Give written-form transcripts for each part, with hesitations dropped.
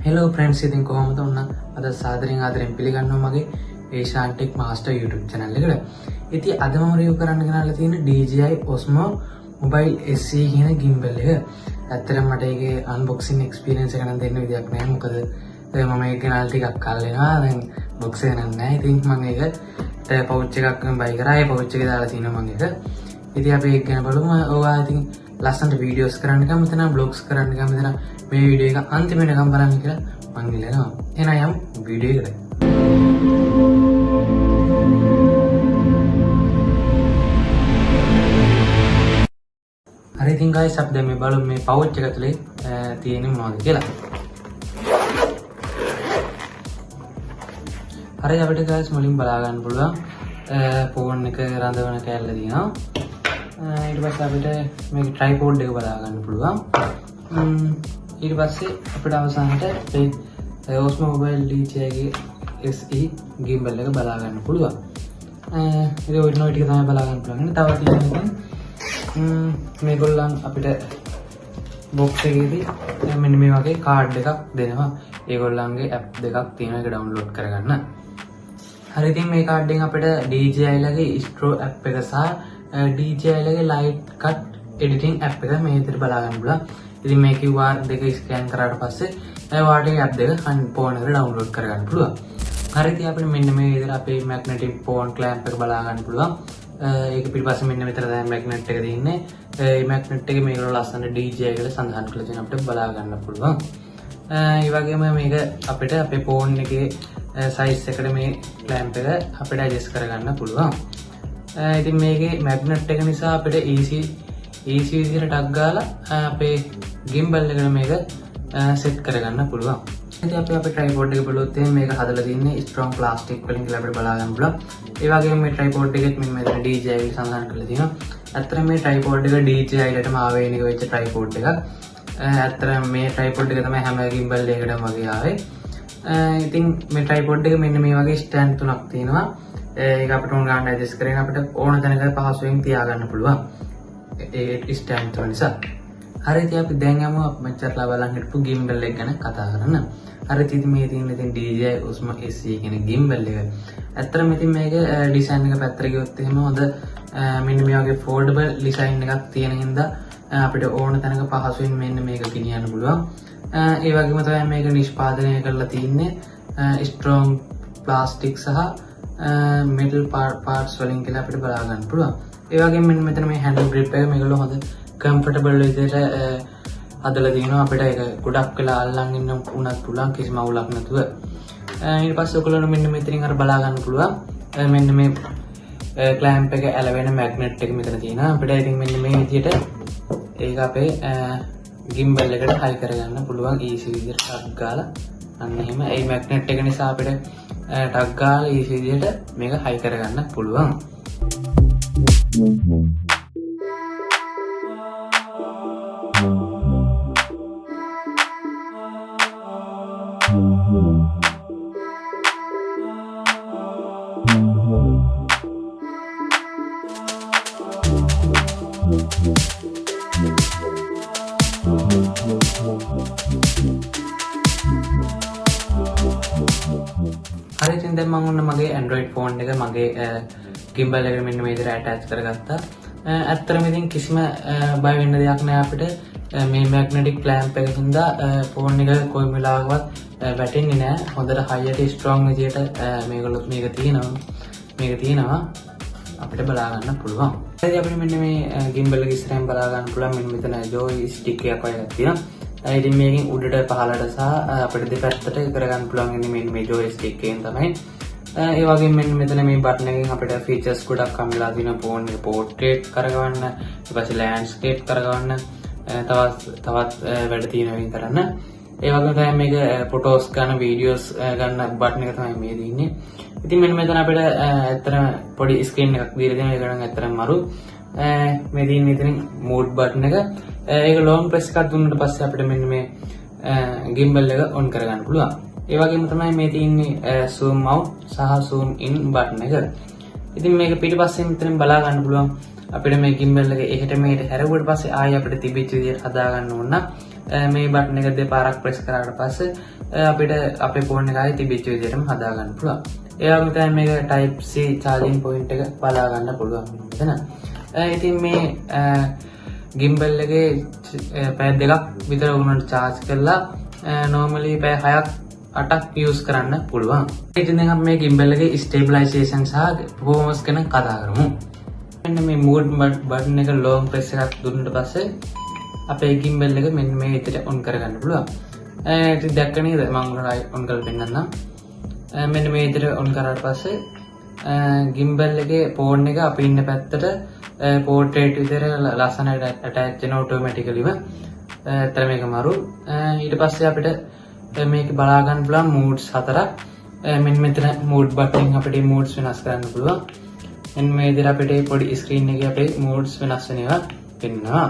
Hello friends, ඉතින් කොහොමද ඔන්න අද ආදරෙන් පිළිගන්නවා මගේ Asian Tech Master YouTube channel එකට. ඉතින් අද මම රිවිව් කරන්න ගෙනල්ලා තියෙන DJI Osmo Mobile SE කියන gimbal එක. ඇත්තටම මට ඒකේ unboxing experience එක නම් දෙන්න විදියක් නැහැ. මොකද මම ඒක ගෙනල්ලා ටිකක් කල් වෙනවා. දැන් box එක නැහැ. ඉතින් මම ඒක pouch එකක් buy කරා. ඒ pouch එකේ දාලා තිනවා මම ඒක. ඉතින් අපි ඒක ගැන බලමු. ඔයා ඉතින් ලස්සනට වීඩියෝස් කරන්න කැමති නම් බ්ලොග්ස් කරන්න කැමති නම් මේ වීඩියෝ එක අන්තිම වෙනකම් බලන්න කියලා මං ඉල්ලනවා. එහෙනම් යමු වීඩියෝ එකට. හරි ඉතින් guys අපි දැන් මේ බලමු මේ pouch එක ඇතුලේ තියෙන්නේ මොනවද කියලා. හරි අපිට guys මුලින් බලා ගන්න පුළුවන් ෆෝන් එක රඳවන කැල්ල තියෙනවා. ඊට පස්සේ අපිට මේ tripod එක බලා ගන්න පුළුවන්. ඊට පස්සේ අපිට අවසානට මේ Osmo Mobile DJI SE gimbal එක බලා ගන්න පුළුවන්. ඒක ඔය ටික තමයි බලා ගන්න පුළුවන්. තව තියෙනවා මේගොල්ලන් අපිට box එකේදී මෙන්න මේ වගේ card එකක් දෙනවා. ඒගොල්ලන්ගේ app දෙකක් තියෙනවා ඒක download කරගන්න. හරි ඉතින් මේ card එකෙන් අපිට DJI ලගේ Stro app එක සහ DJI ලගේ light cut editing app එක මේ විදිහට බලා ගන්න පුළුවන්. ඉතින් මේ QR දෙක ස්කෑන් කරාට පස්සේ ඔයාලට මේ app දෙක ෆෝන් එකට download කරගන්න පුළුවන්. හරි ඉතින් අපිට මෙන්න මේ විදිහට අපේ magnetic phone clamp එක බලා ගන්න පුළුවන්. ඒක පිටිපස්සේ මෙන්න මෙතන තමයි magnet එක තියෙන්නේ. මේ magnet එක මේගොල්ලෝ ලස්සන DJI කියලා සඳහන් කරලා තියෙන අපිට බලා ගන්න පුළුවන්. ඒ වගේම මේක අපිට අපේ phone එකේ size එකට මේ clamp එක අපිට adjust කරගන්න පුළුවන්. ඉතින් මේකේ magnet එක නිසා අපිට easy විදිහට ටක් ගාලා අපේ gimbal එකට මේක set කරගන්න පුළුවන්. ඉතින් අපි අපේ tripod එක බලුවොත් මේක හදලා තින්නේ strong plastic වලින් කියලා අපිට බලා ගන්න පුළුවන්. ඒ වගේම මේ tripod එකෙත් මෙන්න DJI සඳහන් කරලා තියෙනවා. ඇත්තටම මේ tripod එක DJI ලටම ආවේනික වෙච්ච tripod එකක්. ඇත්තටම මේ tripod එක තමයි හැම gimbal එකකටම වගේ ආවේ. ඉතින් මේ tripod එක මෙන්න මේ වගේ stand තුනක් තියෙනවා. ඒක අපිට ඕන ගන්න ඇඩ්ජස්ට් කරගෙන අපිට ඕන තැනක පහසුවෙන් තියාගන්න පුළුවන්. ඒ ස්ටෑන්ඩ් තුන නිසා. හරි ඉතින් අපි දැන් යමු අපි මෙච්චරලා බලන් හිටපු gimbal එක ගැන කතා කරන්න. හරි ඉතින් මේ තියෙන ඉතින් DJI Osmo SE කියන gimbal එක. ඇත්තටම ඉතින් මේක ඩිසයින් එක පැත්තට ගියොත් එහෙම හොඳ මෙන්න මේ වගේ foldable ඩිසයින් එකක් තියෙන හින්දා අපිට ඕන තැනක පහසුවෙන් මෙන්න මේක ගෙනියන්න පුළුවන්. ඒ වගේම තමයි මේක නිෂ්පාදනය කරලා තින්නේ strong plastic සහ metal parts වලින් කියලා අපිට බලා ගන්න පුළුවන්. ඒ වගේම මෙන්න මෙතන මේ handle grip එක මේගොල්ලෝ හොඳ comfortable විදිහට හදලා තියෙනවා. අපිට ඒක ගොඩක් වෙලා අල්ලන් ඉන්න උනත් පුළුවන් කිසිම අවුලක් නැතුව. ඊට පස්සේ ඔයගොල්ලෝ මෙන්න මෙතනින් අර බලා ගන්න පුළුවන්. මෙන්න මේ clamp එක ඇලවෙන magnet එක මෙතන තියෙනවා. අපිට ඉතින් මෙන්න මේ විදිහට ඒක අපේ gimbal එකට හයි කරගන්න පුළුවන් easy විදිහට ටක් ගාලා. අන්න එහෙම ඒ magnet එක නිසා අපිට ටක් ගාලා easy විදිහට මේක හයි කරගන්න පුළුවන්. හරි ඉතින් දැන් මම ඔන්න මගේ Android phone එක මගේ gimbal එකට මෙන්න මේ විදිහට attach කරගත්තා. ඇත්තටම ඉතින් කිසිම බය වෙන්න දෙයක් නෑ අපිට මේ magnetic clamp එකකින්ද phone එක කොයි වෙලාවකවත් වැටෙන්නේ නෑ. හොඳට high strong විදිහට මේක තියෙනවා අපිට බලා ගන්න පුළුවන්. ඉතින් අපිට මෙන්න මේ gimbal එක ඉස්සරහින් බලා ගන්න පුළුවන් මෙන්න මෙතන joystick එකක් වගේ තියෙනවා. ඉතින් මේකෙන් උඩට පහළට සහ අපිට දෙපැත්තට කරගන්න පුළුවන් ඉන්නේ මෙන්න මේ joystick එකෙන් තමයි. ඒ වගේම මෙන්න මෙතන මේ බටන් එකෙන් අපිට features ගොඩක් හම්බෙලා තියෙනවා. phone එක portrait කරගන්න, ඊට පස්සේ landscape කරගන්න, තවත් වැඩ තියෙනවා වින් කරන්න. ඒ වගේම තමයි මේක photos ගන්න, videos ගන්න බටන් එක තමයි මේ තියෙන්නේ. ඉතින් මෙන්න මෙතන අපිට ඇත්තටම පොඩි screen එකක් දීලා තියෙනවා. ඒක නම් ඇත්තටම මරු. මේ තියෙන ඉතින් mode button එක. ඒක long press එකක් දුන්නාට පස්සේ අපිට මෙන්න මේ gimbal එක on කරගන්න පුළුවන්. ඒ වගේම තමයි මේ තියෙන්නේ zoom out සහ zoom in button එක. ඉතින් මේක පිටිපස්සෙන් මෙතනින් බලා ගන්න පුළුවන්. අපිට මේ gimbal එක එහෙට මෙහෙට හැරෙවුවට පස්සේ ආයෙ අපිට තිබිච්ච විදිහට හදා ගන්න ඕන නම් මේ බටන් එක දෙපාරක් ප්‍රෙස් කරාට පස්සේ අපිට අපේ ෆෝන් එකයි තිබිච්ච විදිහටම හදා ගන්න පුළුවන්. ඒ වගේම තමයි මේක type C charging point එක බලා ගන්න පුළුවන් මෙතන. ඉතින් මේ gimbal එකේ පැය 2ක් විතර වුණාට charge කරලා normally පැය 6ක් 8ක් use කරන්න පුළුවන්. ඉතින් දැන් අපි මේ gimbal එකේ stabilization සහ performance ගැන කතා කරමු. මෙන්න මේ mode button එක long press එකක් දුන්නාට පස්සේ අපේ gimbal එක මෙන්න මේ විදිහට on කරගන්න පුළුවන්. ඉතින් දැක්ක නේද මම උනට on කරලා පෙන්නන්නම්. මෙන්න මේ විදිහට on කරාට පස්සේ gimbal එකේ phone එක අපි ඉන්න පැත්තට portrait විදිහට ලස්සනට attach වෙන automatically ඇත්තට මේක මරු. ඊට පස්සේ අපිට මේක බලා ගන්න පුළුවන් moods 4ක්. මෙන්න මෙතන mood button අපිට moods වෙනස් කරන්න පුළුවන්. මෙන්න මේ විදිහට අපිට පොඩි screen එකේ අපේ moods වෙනස් වෙන ඒවා පෙන්වනවා.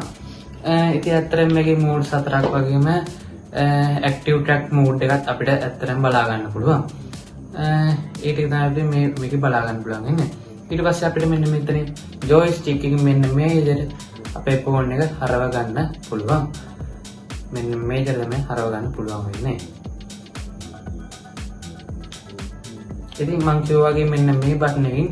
ඉතින් ඇත්තටම මේකේ moods 4ක් වගේම active track mood එකත් අපිට ඇත්තටම බලා ගන්න පුළුවන්. ඒක තමයි අපිට මේක බලා ගන්න පුළුවන් ඉන්නේ. ඊට පස්සේ අපිට මෙන්න මෙතන joystick එකකින් මෙන්න මේ විදිහට අපේ phone එක හරව ගන්න පුළුවන්. මෙන්න මේ විදිහට තමයි හරව ගන්න පුළුවන් වෙන්නේ. ඉතින් මම කියවා වගේ මෙන්න මේ බටන් එකකින්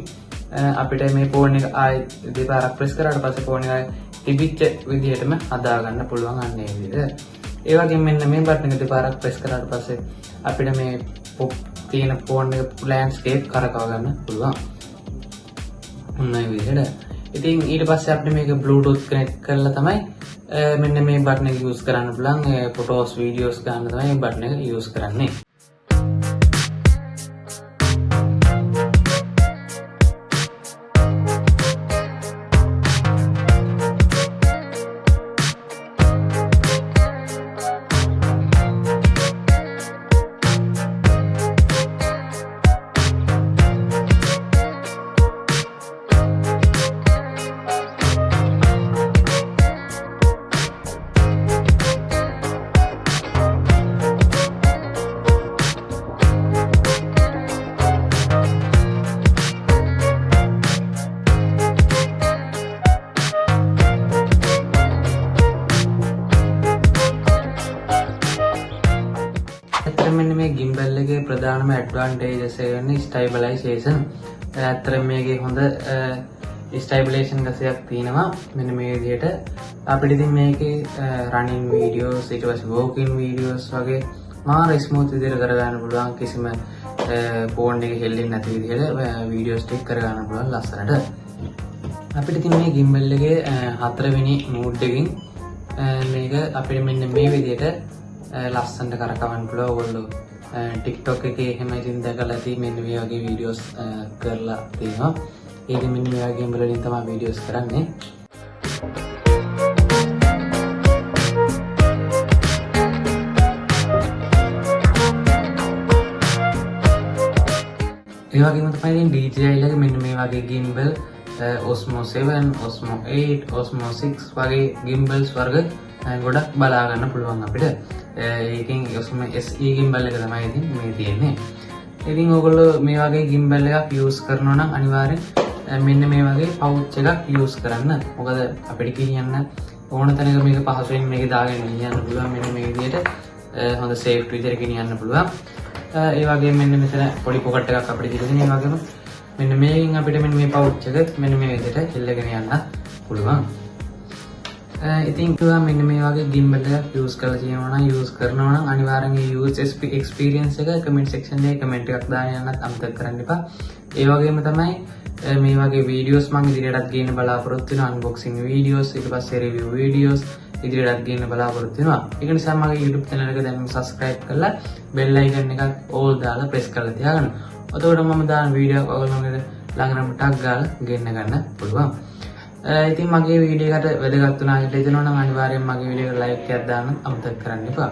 අපිට මේ phone එක ආයෙ දෙපාරක් press කරාට පස්සේ phone එක තිබිච්ච විදිහටම හදා ගන්න පුළුවන් අන්න ඒ විදිහට. ඒ වගේම මෙන්න මේ බටන් එක දෙපාරක් press කරාට පස්සේ අපිට මේ තියෙන phone එක landscape කරකව ගන්න පුළුවන්. මේ විදිහට. ඉතින් ඊට පස්සේ අපිට මේක bluetooth connect කරලා තමයි මෙන්න මේ බටන් එක use කරන්න පුළුවන්. photos videos ගන්න තමයි මේ බටන් එක use කරන්නේ. මෙන්න මේ gimbal එකේ ප්‍රධානම advantages එක වෙන්නේ stabilization. ඇත්තටම මේකේ හොඳ stabilization ගසයක් තියෙනවා. මෙන්න මේ විදිහට අපිට ඉතින් මේකේ running videos ඊට පස්සේ walking videos වගේ මාර smooth විදිහට කරගන්න පුළුවන්. කිසිම phone එක හෙල්ලෙන්නේ නැති විදිහට videos ටික කරගන්න පුළුවන් ලස්සනට. අපිට ඉතින් මේ gimbal එකේ 4 වෙනි mode එකකින් මේක අපිට මෙන්න මේ විදිහට ලස්සනට කරකවන්න පුළුවන්. ඔයගොල්ලෝ TikTok එකේ එහෙම ඉතින් දැකලා තියෙන්නේ මෙන්න මේ වගේ වීඩියෝස් කරලා තියෙනවා. ඒකෙන් මෙන්න මේ වගේ වලින් තමයි වීඩියෝස් කරන්නේ. ඒ වගේම තමයි DJI ලගේ මෙන්න මේ වගේ gimbal Osmo 7, Osmo 8, Osmo 6 වගේ gimbals වර්ග ගොඩක් බලා ගන්න පුළුවන් අපිට. ඒකෙන් Osmo SE gimbal එක තමයි ඉතින් මේ තියෙන්නේ. ඉතින් ඔයගොල්ලෝ මේ වගේ gimbal එකක් use කරනවා නම් අනිවාර්යෙන් මෙන්න මේ වගේ pouch එකක් use කරන්න. මොකද අපිට කියන්න ඕන තැනක මේක පහසුවෙන් මේක දාගෙන ගෙනියන්න පුළුවන්. මෙන්න මේ විදිහට හොඳ safe විදිහට ගෙනියන්න පුළුවන්. ඒ වගේම මෙන්න මෙතන පොඩි pocket එකක් අපිට තියෙනවා. ඒ වගේම මෙන්න මේකෙන් අපිට මෙන්න මේ pouch එක මෙන්න මේ විදිහට හෙල්ලගෙන යන්න පුළුවන්. ඉතින් කිව්වා මෙන්න මේ වගේ gimbal එකක් use කරලා තියෙනවා නම් use කරනවා නම් අනිවාර්යෙන් ඒ use experience එක comment section එකේ comment එකක් දාන්න යන්නත් අමතක කරන්න එපා. ඒ වගේම තමයි මේ වගේ videos මම ඉදිරියටත් ගේන්න බලාපොරොත්තු වෙනවා. unboxing videos ඊට පස්සේ review videos ඉදිරියටත් ගේන්න බලාපොරොත්තු වෙනවා. ඒක නිසා මගේ YouTube channel එක දැන් subscribe කරලා bell icon එකත් all දාලා press කරලා තියාගන්න. එතකොට මම දාන වීඩියෝ ඔයගොල්ලෝගේ ළඟටම ටක් ගාලා ගෙන්න ගන්න පුළුවන්. ඉතින් මගේ වීඩියෝ එකට වැදගත් වුණා කියලා හිතනවා නම් අනිවාර්යෙන් මගේ වීඩියෝ එකට like එකක් දාන්න අමතක කරන්න එපා.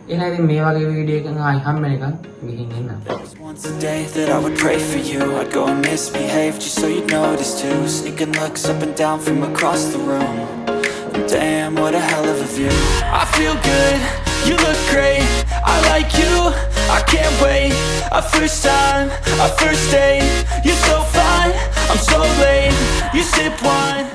එහෙනම් ඉතින් මේ වගේ වීඩියෝ එකකින් ආයි හම්බෙනකන් ගිහින් එන්න. Once a day that I would pray for you, I'd go and misbehave just so you'd notice too. Sneaking looks up and down from across the room. Damn, what a hell of a view. I feel good, you look great, I like you, I can't wait. A first time, a first date, you're so fine, I'm so late. You sip wine,